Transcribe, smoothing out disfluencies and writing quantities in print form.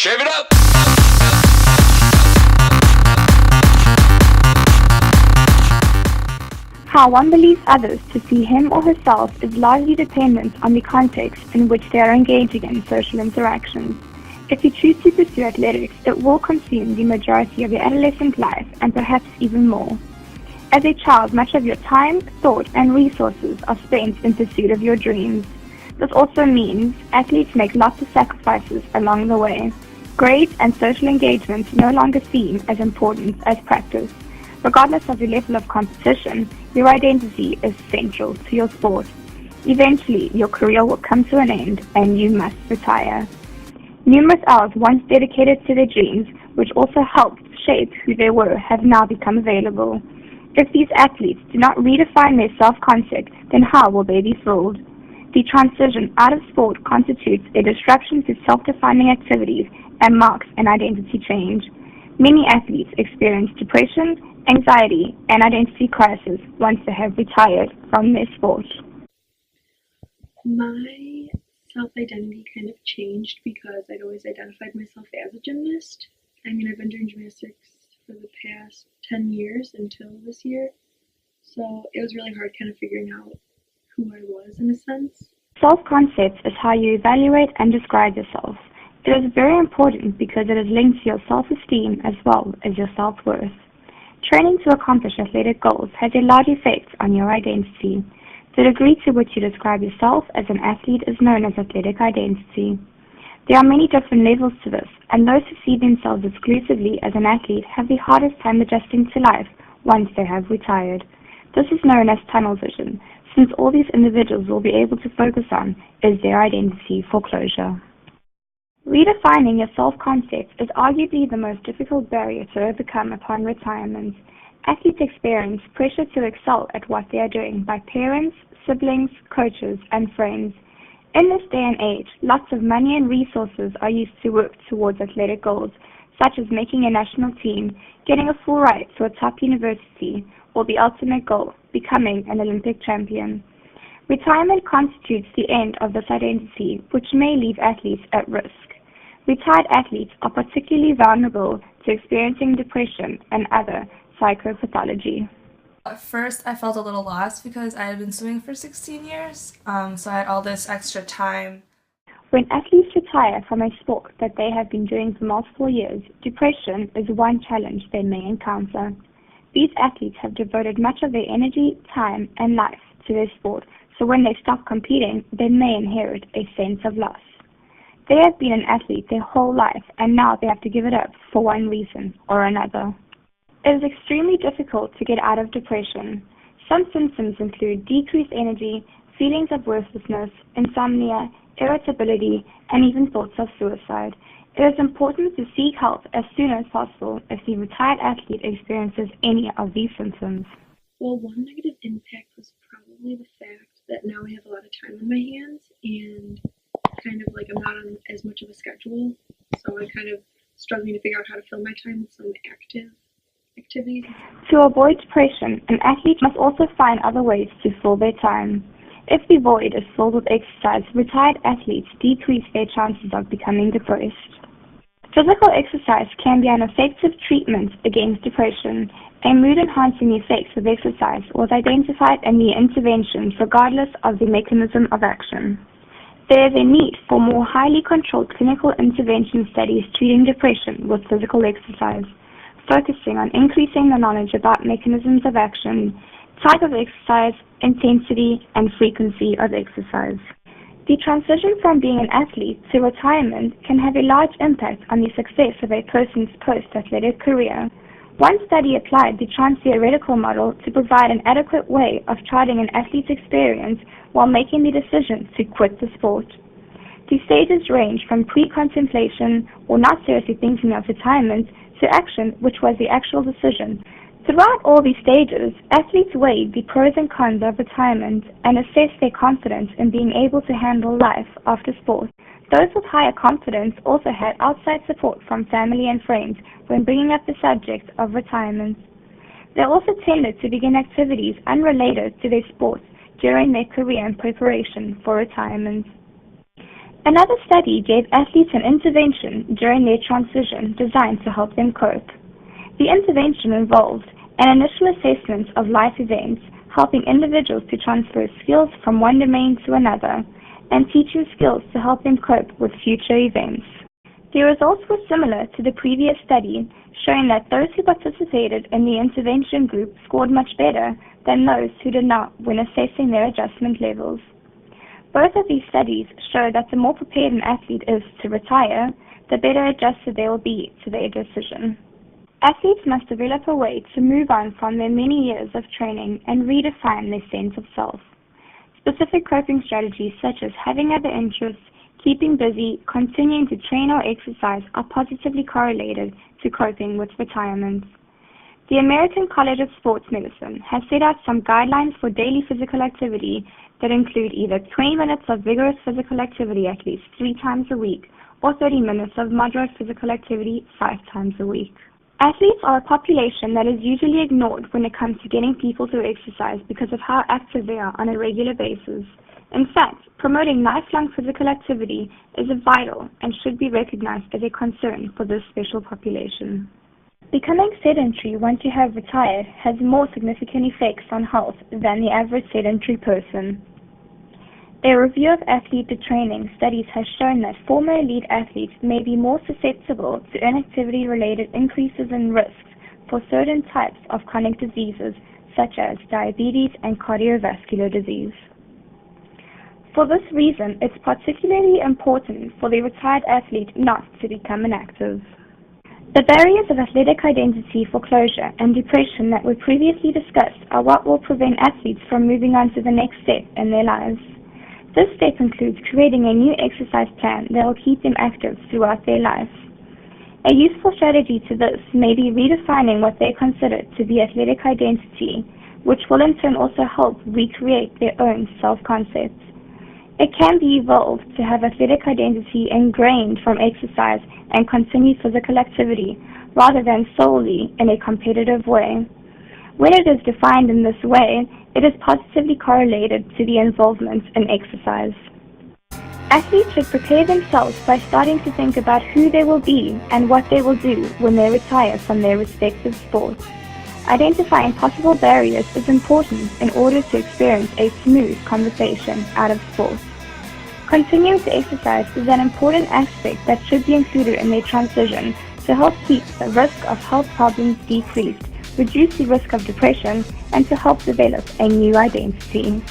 Shave it up! How one believes others to see him or herself is largely dependent on the context in which they are engaging in social interactions. If you choose to pursue athletics, it will consume the majority of your adolescent life and perhaps even more. As a child, much of your time, thought, and resources are spent in pursuit of your dreams. This also means athletes make lots of sacrifices along the way. Grades and social engagement no longer seem as important as practice. Regardless of your level of competition, your identity is central to your sport. Eventually, your career will come to an end and you must retire. Numerous hours once dedicated to their dreams, which also helped shape who they were, have now become available. If these athletes do not redefine their self-concept, then how will they be filled? The transition out of sport constitutes a disruption to self-defining activities and marks an identity change. Many athletes experience depression, anxiety, and identity crisis once they have retired from their sport. My self-identity kind of changed because I'd always identified myself as a gymnast. I've been doing gymnastics for the past 10 years until this year. So it was really hard kind of figuring out who I was in a sense. Self-concept is how you evaluate and describe yourself. It is very important because it is linked to your self-esteem as well as your self-worth. Training to accomplish athletic goals has a large effect on your identity. The degree to which you describe yourself as an athlete is known as athletic identity. There are many different levels to this, and those who see themselves exclusively as an athlete have the hardest time adjusting to life once they have retired. This is known as tunnel vision, since all these individuals will be able to focus on is their identity for closure. Redefining your self-concept is arguably the most difficult barrier to overcome upon retirement. Athletes experience pressure to excel at what they are doing by parents, siblings, coaches, and friends. In this day and age, lots of money and resources are used to work towards athletic goals, such as making a national team, getting a full ride to a top university, or the ultimate goal, becoming an Olympic champion. Retirement constitutes the end of this identity, which may leave athletes at risk. Retired athletes are particularly vulnerable to experiencing depression and other psychopathology. At first, I felt a little lost because I had been swimming for 16 years, so I had all this extra time. When athletes retire from a sport that they have been doing for multiple years, depression is one challenge they may encounter. These athletes have devoted much of their energy, time, and life to their sport, so when they stop competing, they may inherit a sense of loss. They have been an athlete their whole life, and now they have to give it up for one reason or another. It is extremely difficult to get out of depression. Some symptoms include decreased energy, feelings of worthlessness, insomnia, irritability, and even thoughts of suicide. It is important to seek help as soon as possible if the retired athlete experiences any of these symptoms. Well, one negative impact was probably the fact that now I have a lot of time on my hands and kind of like I'm not on as much of a schedule, so I'm kind of struggling to figure out how to fill my time with some active activities. To avoid depression, an athlete must also find other ways to fill their time. If the void is filled with exercise, retired athletes decrease their chances of becoming depressed. Physical exercise can be an effective treatment against depression. A mood-enhancing effect of exercise was identified in the interventions regardless of the mechanism of action. There is a need for more highly controlled clinical intervention studies treating depression with physical exercise, focusing on increasing the knowledge about mechanisms of action, type of exercise, intensity, and frequency of exercise. The transition from being an athlete to retirement can have a large impact on the success of a person's post-athletic career. One study applied the trans-theoretical model to provide an adequate way of charting an athlete's experience while making the decision to quit the sport. The stages range from pre-contemplation or not seriously thinking of retirement to action, which was the actual decision. Throughout all these stages, athletes weighed the pros and cons of retirement and assessed their confidence in being able to handle life after sport. Those with higher confidence also had outside support from family and friends when bringing up the subject of retirement. They also tended to begin activities unrelated to their sports during their career in preparation for retirement. Another study gave athletes an intervention during their transition designed to help them cope. The intervention involved an initial assessment of life events, helping individuals to transfer skills from one domain to another, and teaching skills to help them cope with future events. The results were similar to the previous study, showing that those who participated in the intervention group scored much better than those who did not when assessing their adjustment levels. Both of these studies show that the more prepared an athlete is to retire, the better adjusted they will be to their decision. Athletes must develop a way to move on from their many years of training and redefine their sense of self. Specific coping strategies such as having other interests, keeping busy, continuing to train or exercise are positively correlated to coping with retirement. The American College of Sports Medicine has set out some guidelines for daily physical activity that include either 20 minutes of vigorous physical activity at least 3 times a week or 30 minutes of moderate physical activity 5 times a week. Athletes are a population that is usually ignored when it comes to getting people to exercise because of how active they are on a regular basis. In fact, promoting lifelong physical activity is vital and should be recognized as a concern for this special population. Becoming sedentary once you have retired has more significant effects on health than the average sedentary person. A review of athlete training studies has shown that former elite athletes may be more susceptible to inactivity-related increases in risks for certain types of chronic diseases such as diabetes and cardiovascular disease. For this reason, it's particularly important for the retired athlete not to become inactive. The barriers of athletic identity, foreclosure, and depression that were previously discussed are what will prevent athletes from moving on to the next step in their lives. This step includes creating a new exercise plan that will keep them active throughout their life. A useful strategy to this may be redefining what they consider to be athletic identity, which will in turn also help recreate their own self-concept. It can be evolved to have athletic identity ingrained from exercise and continued physical activity, rather than solely in a competitive way. When it is defined in this way, it is positively correlated to the involvement in exercise. Athletes should prepare themselves by starting to think about who they will be and what they will do when they retire from their respective sports. Identifying possible barriers is important in order to experience a smooth conversation out of sports. Continuing to exercise is an important aspect that should be included in their transition to help keep the risk of health problems decreased, reduce the risk of depression, and to help develop a new identity.